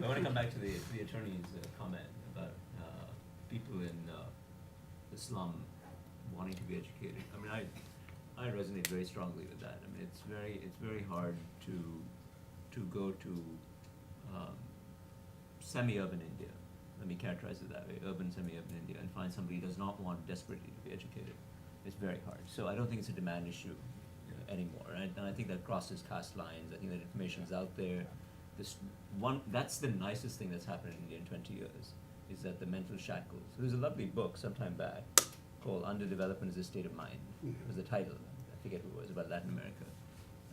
I want to come back to the attorney's comment about people in the slum wanting to be educated. I mean, I resonate very strongly with that. I mean, it's very hard to go to semi-urban India. Let me characterize it that way: urban, semi-urban India, and find somebody who does not want desperately to be educated. It's very hard. So I don't think it's a demand issue anymore. And I think that crosses caste lines. I think that information is out there. That's the nicest thing that's happened in India in 20 years, is that the mental shackles. There's a lovely book sometime back called Underdevelopment is a State of Mind. It was the title. I forget who it was, about Latin America.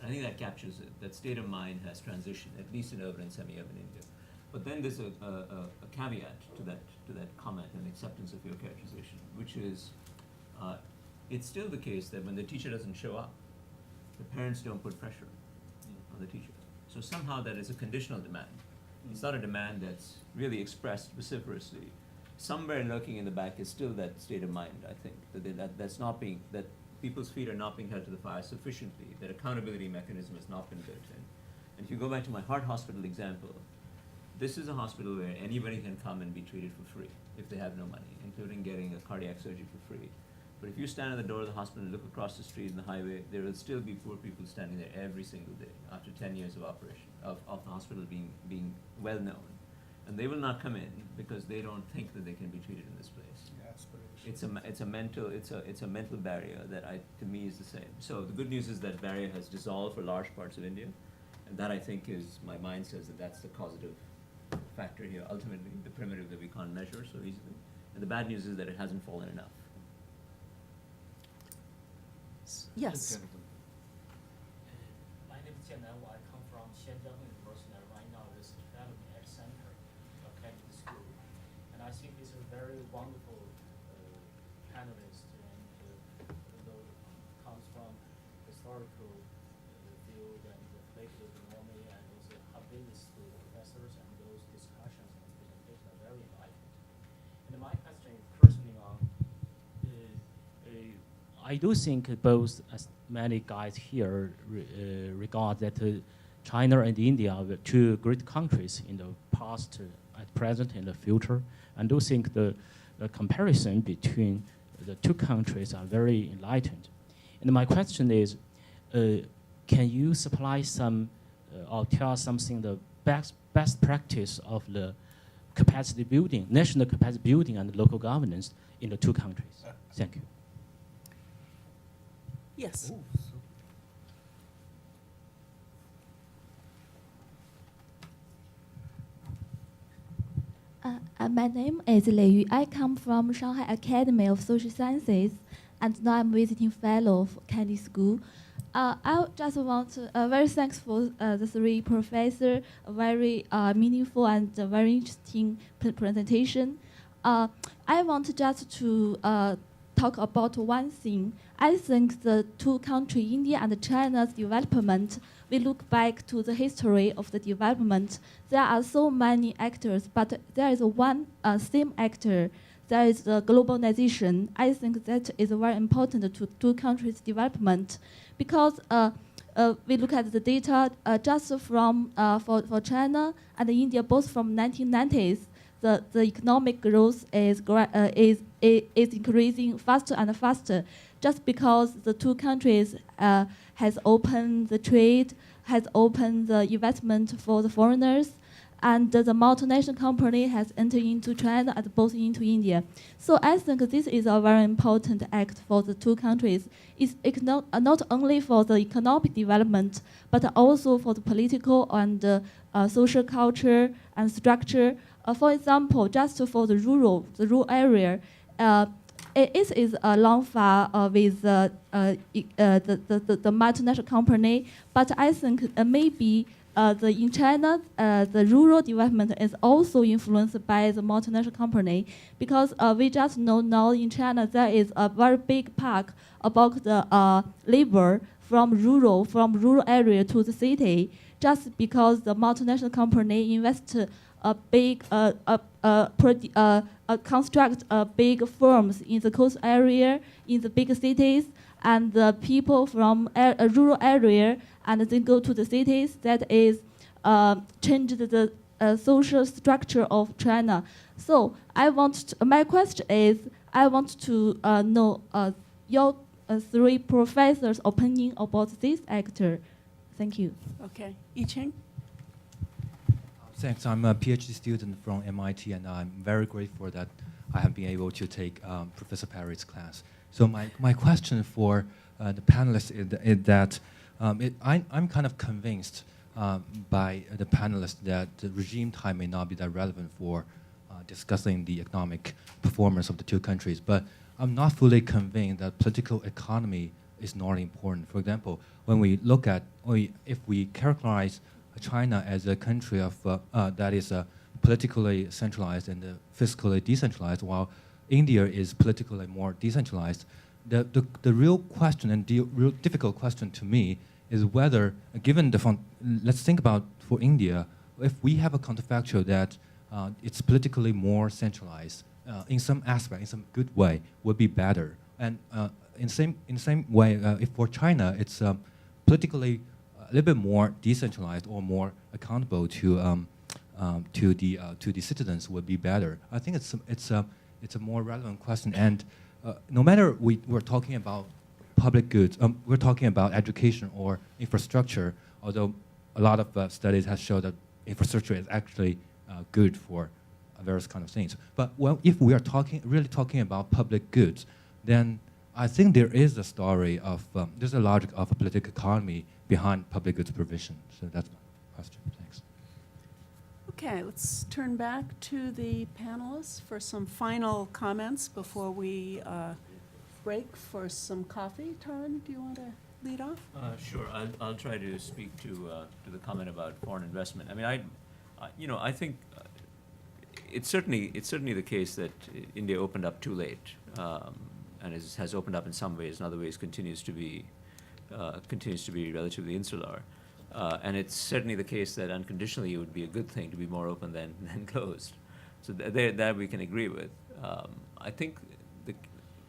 And I think that captures it. That state of mind has transitioned, at least in urban and semi-urban India. But then there's a caveat to that comment and acceptance of your characterization, which is it's still the case that when the teacher doesn't show up, the parents don't put pressure on the teacher. So somehow that is a conditional demand. It's not a demand that's really expressed vociferously. Somewhere lurking in the back is still that state of mind, I think, that people's feet are not being held to the fire sufficiently, that accountability mechanism has not been built in. And if you go back to my heart hospital example, this is a hospital where anybody can come and be treated for free if they have no money, including getting a cardiac surgery for free. But if you stand at the door of the hospital and look across the street and the highway, there will still be poor people standing there every single day after 10 years of operation, of the hospital being well known. And they will not come in because they don't think that they can be treated in this place. Yeah, It's a mental barrier that to me is the same. So the good news is that barrier has dissolved for large parts of India, and that I think is, my mind says that that's the causative factor here, ultimately, the primitive that we can't measure so easily. And the bad news is that it hasn't fallen enough. Yes. My name is Jian Nanwu. I come from Xianjiang University. Right now, this development at Center Academic School, and I think it's a very wonderful panelist, and though comes from historical field and the political economy, and also how business school professors, and those discussions and presentations are very enlightening. And my question is personally on. I do think both, as many guys here regard that China and India are two great countries in the past, at present, and the future. And do think the comparison between the two countries are very enlightened. And my question is, can you supply some or tell something the best practice of the capacity building, national capacity building and local governance in the two countries? Thank you. Yes. My name is Lei Yu. I come from Shanghai Academy of Social Sciences, and now I'm visiting fellow of Kennedy School. I just want to very thankful the three professors, a very meaningful and very interesting presentation. I want just to talk about one thing. I think the two countries, India and China's development, we look back to the history of the development. There are so many actors, but there is one same actor. There is the globalization. I think that is very important to two countries' development, because we look at the data just from for China and India, both from 1990s. The economic growth is increasing faster and faster, just because the two countries has opened the trade, has opened the investment for the foreigners, and the multinational company has entered into China and both into India. So I think this is a very important act for the two countries. It's not only for the economic development, but also for the political and social culture and structure. For example, just for the rural area, it is a long far with the multinational company, but I think maybe in China, the rural development is also influenced by the multinational company, because we just know now in China there is a very big park about the labor from rural area to the city, just because the multinational company invests a big construct big firms in the coast area, in the big cities, and the people from a rural area and then go to the cities. That is changed the social structure of China. So my question is, I want to know your three professors' opinion about this actor. Thank you. Okay, Yi-Ching? Thanks. I'm a PhD student from MIT, and I'm very grateful that I have been able to take Professor Perry's class. So my question for the panelists is that I'm kind of convinced by the panelists that the regime time may not be that relevant for discussing the economic performance of the two countries. But I'm not fully convinced that political economy is not important. For example, when we look at, if we characterize China as a country of that is politically centralized and fiscally decentralized, while India is politically more decentralized, the real question and the real difficult question to me is whether, given let's think about for India, if we have a counterfactual that it's politically more centralized in some aspect, in some good way, would be better. And in same way, if for China, it's politically a little bit more decentralized or more accountable to the citizens would be better. I think it's a more relevant question. And no matter we're talking about public goods, we're talking about education or infrastructure, although a lot of studies have shown that infrastructure is actually good for various kind of things. But if we are really talking about public goods, then I think there is a story of, there's a logic of a political economy behind public goods provision. So that's my question. Thanks. Okay, let's turn back to the panelists for some final comments before we break for some coffee. Tan, do you want to lead off? Sure. I'll try to speak to the comment about foreign investment. I mean, I think it's certainly the case that India opened up too late, and has opened up in some ways. In other ways, continues to be relatively insular. And it's certainly the case that unconditionally it would be a good thing to be more open than closed. So that we can agree with. I think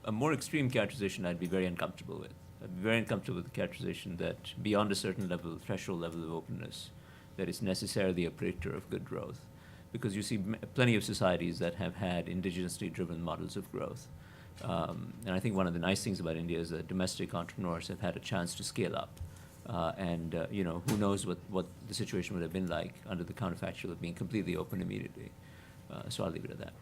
a more extreme characterization I'd be very uncomfortable with. I'd be very uncomfortable with the characterization that beyond a certain level, threshold level of openness, that is necessarily a predictor of good growth. Because you see plenty of societies that have had indigenously driven models of growth. And I think one of the nice things about India is that domestic entrepreneurs have had a chance to scale up. Who knows what the situation would have been like under the counterfactual of being completely open immediately. So I'll leave it at that.